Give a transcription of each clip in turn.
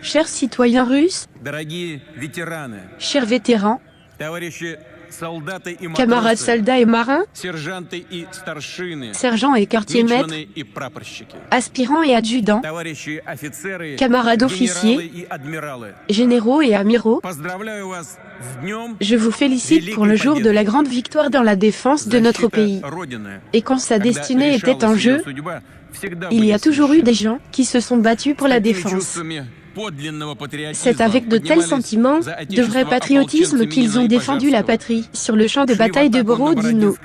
Chers citoyens russes, chers vétérans, camarades soldats et marins, sergents et quartiers-maîtres, aspirants et adjudants, camarades officiers, généraux et amiraux, je vous félicite pour le jour de la grande victoire dans la défense de notre pays. Et quand sa destinée était en jeu, il y a toujours eu des gens qui se sont battus pour la défense. C'est avec de tels sentiments, de vrai patriotisme qu'ils ont défendu la patrie sur le champ de bataille de Borodino.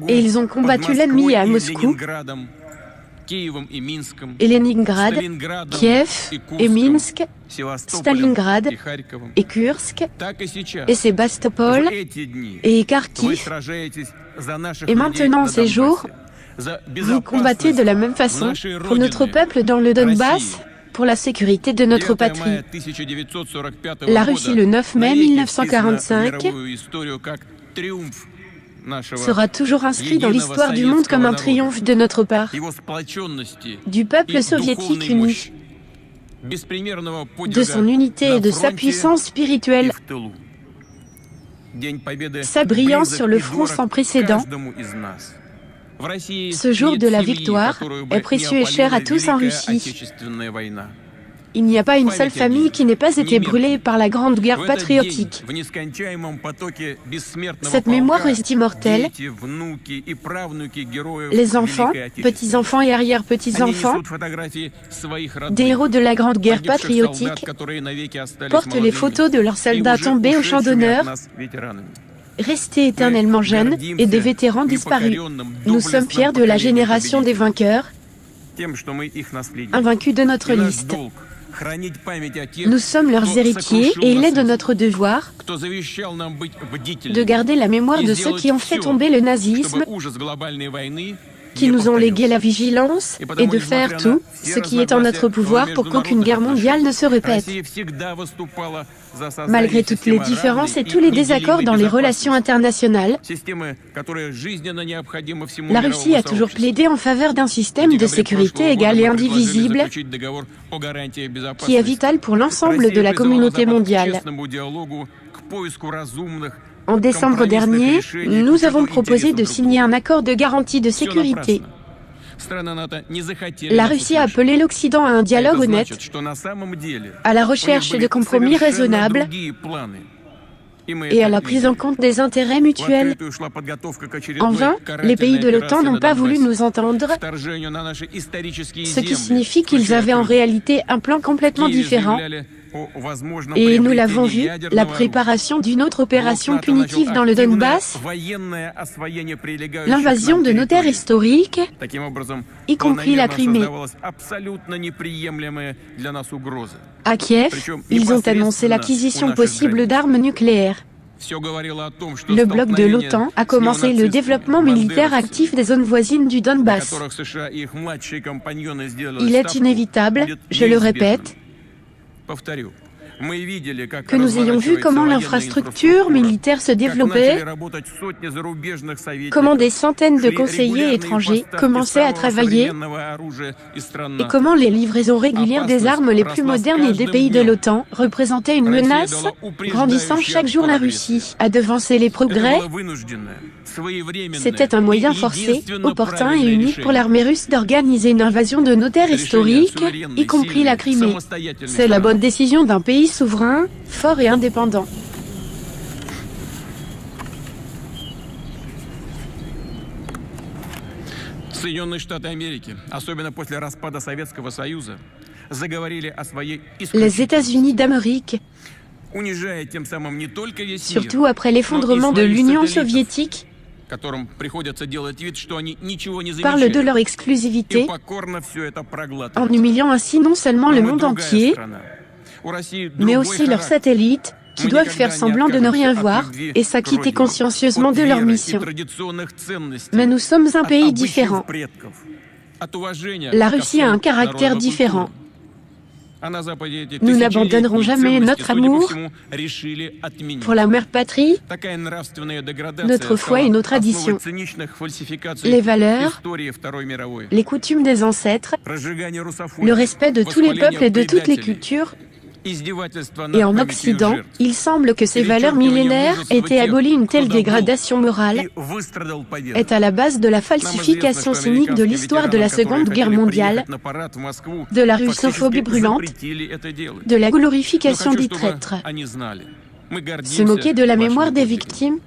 Et ils ont combattu l'ennemi à Moscou, et Leningrad, Kiev et Minsk, Stalingrad et Kursk, et Sébastopol et Kharkiv. Et maintenant, ces jours, vous combattez de la même façon pour notre peuple dans le Donbass, pour la sécurité de notre patrie. La Russie, le 9 mai 1945, sera toujours inscrit dans l'histoire du monde comme un triomphe de notre part, du peuple soviétique uni, de son unité et de sa puissance spirituelle, sa brillance sur le front sans précédent. Ce jour de la victoire est précieux et cher à tous en Russie. Il n'y a pas une seule famille qui n'ait pas été brûlée par la Grande Guerre patriotique. Cette mémoire est immortelle. Les enfants, petits-enfants et arrière-petits-enfants des héros de la Grande Guerre patriotique portent les photos de leurs soldats tombés au champ d'honneur, restés éternellement jeunes, et des vétérans disparus. Nous sommes fiers de la génération des vainqueurs, invaincus de notre liste. Nous sommes leurs héritiers et il est de notre devoir de garder la mémoire de ceux qui ont fait tomber le nazisme, qui nous ont légué la vigilance, et de faire tout ce qui est en notre pouvoir pour qu'aucune guerre mondiale ne se répète. Malgré toutes les différences et tous les désaccords dans les relations internationales, la Russie a toujours plaidé en faveur d'un système de sécurité égal et indivisible qui est vital pour l'ensemble de la communauté mondiale. En décembre dernier, nous avons proposé de signer un accord de garantie de sécurité. La Russie a appelé l'Occident à un dialogue honnête, à la recherche de compromis raisonnables et à la prise en compte des intérêts mutuels. En vain, les pays de l'OTAN n'ont pas voulu nous entendre, ce qui signifie qu'ils avaient en réalité un plan complètement différent. Et nous l'avons vu, la préparation d'une autre opération punitive dans le Donbass, l'invasion de nos terres historiques, y compris la Crimée. À Kiev, ils ont annoncé l'acquisition possible d'armes nucléaires. Le bloc de l'OTAN a commencé le développement militaire actif des zones voisines du Donbass. Il est inévitable, je le répète, que nous ayons vu comment l'infrastructure militaire se développait, comment des centaines de conseillers étrangers commençaient à travailler et comment les livraisons régulières des armes les plus modernes et des pays de l'OTAN représentaient une menace grandissant chaque jour. La Russie a devancé les progrès. C'était un moyen forcé, opportun et unique pour l'armée russe d'organiser une invasion de nos terres historiques, y compris la Crimée. C'est la bonne décision d'un pays souverain, fort et indépendant. Les États-Unis d'Amérique, surtout après l'effondrement de l'Union soviétique, parlent de leur exclusivité, en humiliant ainsi non seulement le monde entier, mais aussi leurs satellites, qui doivent faire semblant de ne rien voir et s'acquitter consciencieusement de leur mission. Mais nous sommes un pays différent. La Russie a un caractère différent. Nous n'abandonnerons jamais notre amour pour la mère patrie, notre foi et nos traditions, les valeurs, les coutumes des ancêtres, le respect de tous les peuples et de toutes les cultures. Et en Occident, il semble que ces valeurs millénaires aient été abolies. Une telle dégradation morale est à la base de la falsification cynique de l'histoire de la Seconde Guerre mondiale, de la russophobie brûlante, de la glorification des traîtres. Se moquer de la mémoire des victimes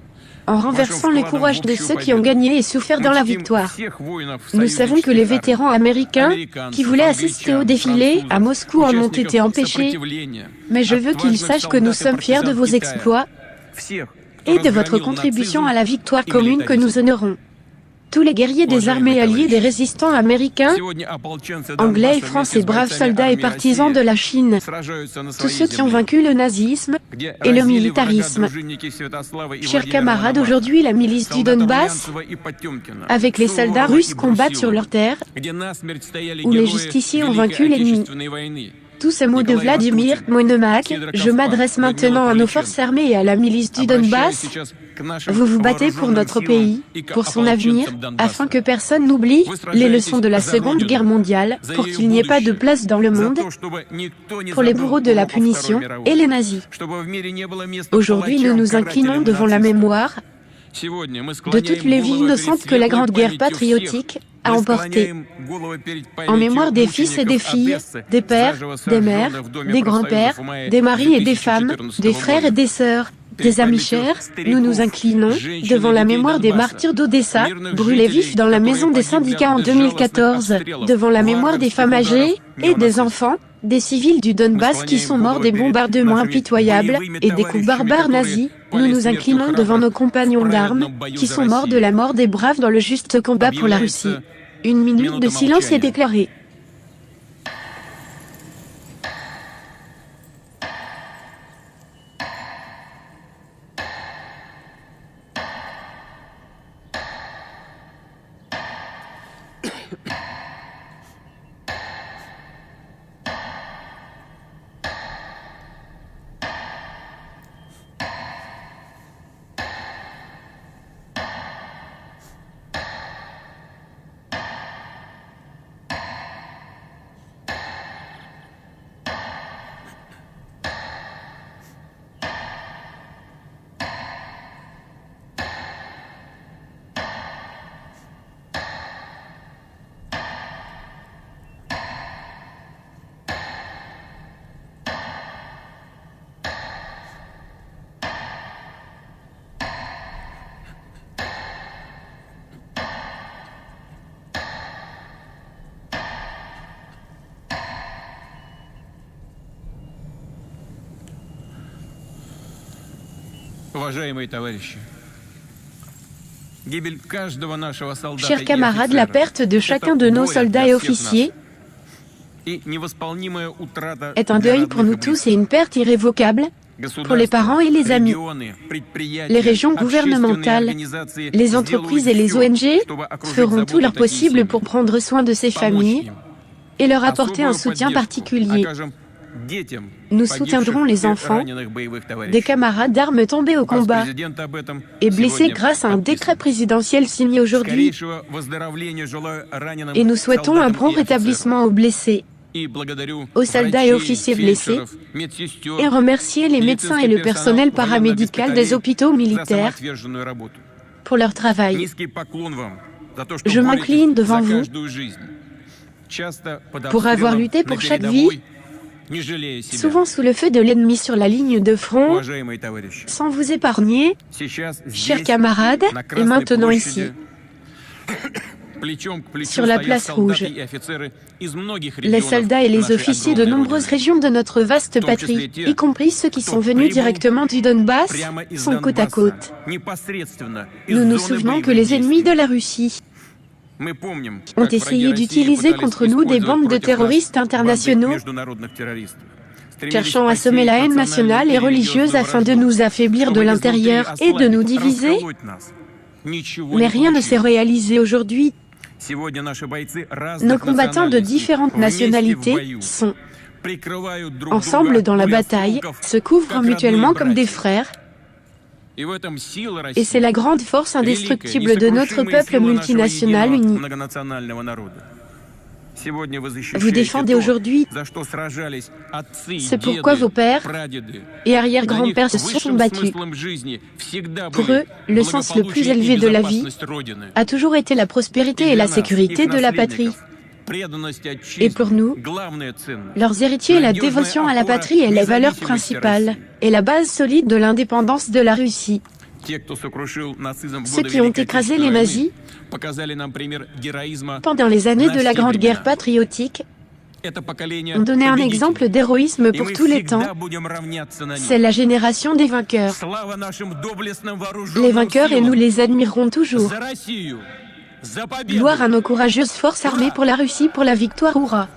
en renversant le courage de ceux qui ont gagné et souffert dans la victoire. Nous savons que les vétérans américains qui voulaient assister au défilé à Moscou en ont été empêchés, mais je veux qu'ils sachent que nous sommes fiers de vos exploits et de votre contribution à la victoire commune que nous honorons. Tous les guerriers des armées alliées des résistants américains, anglais et français, braves soldats et partisans de la Chine, tous ceux qui ont vaincu le nazisme et le militarisme. Chers camarades, aujourd'hui la milice du Donbass, avec les soldats russes, combattent sur leur terre, où les justiciers ont vaincu l'ennemi. Tous ces mots de Vladimir Monomakh, je m'adresse maintenant à nos forces armées et à la milice du Donbass. Vous vous battez pour notre pays, pour son avenir, afin que personne n'oublie les leçons de la Seconde Guerre mondiale, pour qu'il n'y ait pas de place dans le monde pour les bourreaux de la punition et les nazis. Aujourd'hui, nous nous inclinons devant la mémoire de toutes les vies innocentes que la Grande Guerre patriotique a emportées, en mémoire des fils et des filles, des pères, des mères, des grands-pères, des maris et des femmes, des frères et des sœurs, des amis chers. Nous nous inclinons devant la mémoire des martyrs d'Odessa, brûlés vifs dans la maison des syndicats en 2014, devant la mémoire des femmes âgées et des enfants, des civils du Donbass qui sont morts des bombardements impitoyables et des coups barbares nazis. Nous nous inclinons devant nos compagnons d'armes qui sont morts de la mort des braves dans le juste combat pour la Russie. Une minute de silence est déclarée. Chers camarades, la perte de chacun de nos soldats et officiers est un deuil pour nous tous et une perte irrévocable pour les parents et les amis. Les régions gouvernementales, les entreprises et les ONG feront tout leur possible pour prendre soin de ces familles et leur apporter un soutien particulier. Nous soutiendrons les enfants des camarades d'armes tombés au combat et blessés grâce à un décret présidentiel signé aujourd'hui. Et nous souhaitons un prompt rétablissement aux blessés, aux soldats et officiers blessés, et remercier les médecins et le personnel paramédical des hôpitaux militaires pour leur travail. Je m'incline devant vous pour avoir lutté pour chaque vie, souvent sous le feu de l'ennemi sur la ligne de front, sans vous épargner, chers camarades, et maintenant ici, sur la place rouge. Les soldats et les officiers de nombreuses régions de notre vaste patrie, y compris ceux qui sont venus directement du Donbass, sont côte à côte. Nous nous souvenons que les ennemis de la Russie ont essayé d'utiliser contre nous des bandes de terroristes internationaux, cherchant à semer la haine nationale et religieuse afin de nous affaiblir de l'intérieur et de nous diviser. Mais rien ne s'est réalisé aujourd'hui. Nos combattants de différentes nationalités sont ensemble dans la bataille, se couvrent mutuellement comme des frères. Et c'est la grande force indestructible de notre peuple multinational uni. Vous défendez aujourd'hui ce pourquoi vos pères et arrière-grands-pères se sont battus. Pour eux, le sens le plus élevé de la vie a toujours été la prospérité et la sécurité de la patrie. Et pour nous, leurs héritiers, la dévotion à la patrie est la valeur principale et la base solide de l'indépendance de la Russie. Ceux qui ont écrasé les nazis pendant les années de la Grande Guerre patriotique ont donné un exemple d'héroïsme pour tous les temps. C'est la génération des vainqueurs. Les vainqueurs et nous les admirerons toujours. Gloire à nos courageuses forces armées pour la Russie, pour la victoire, hurrah!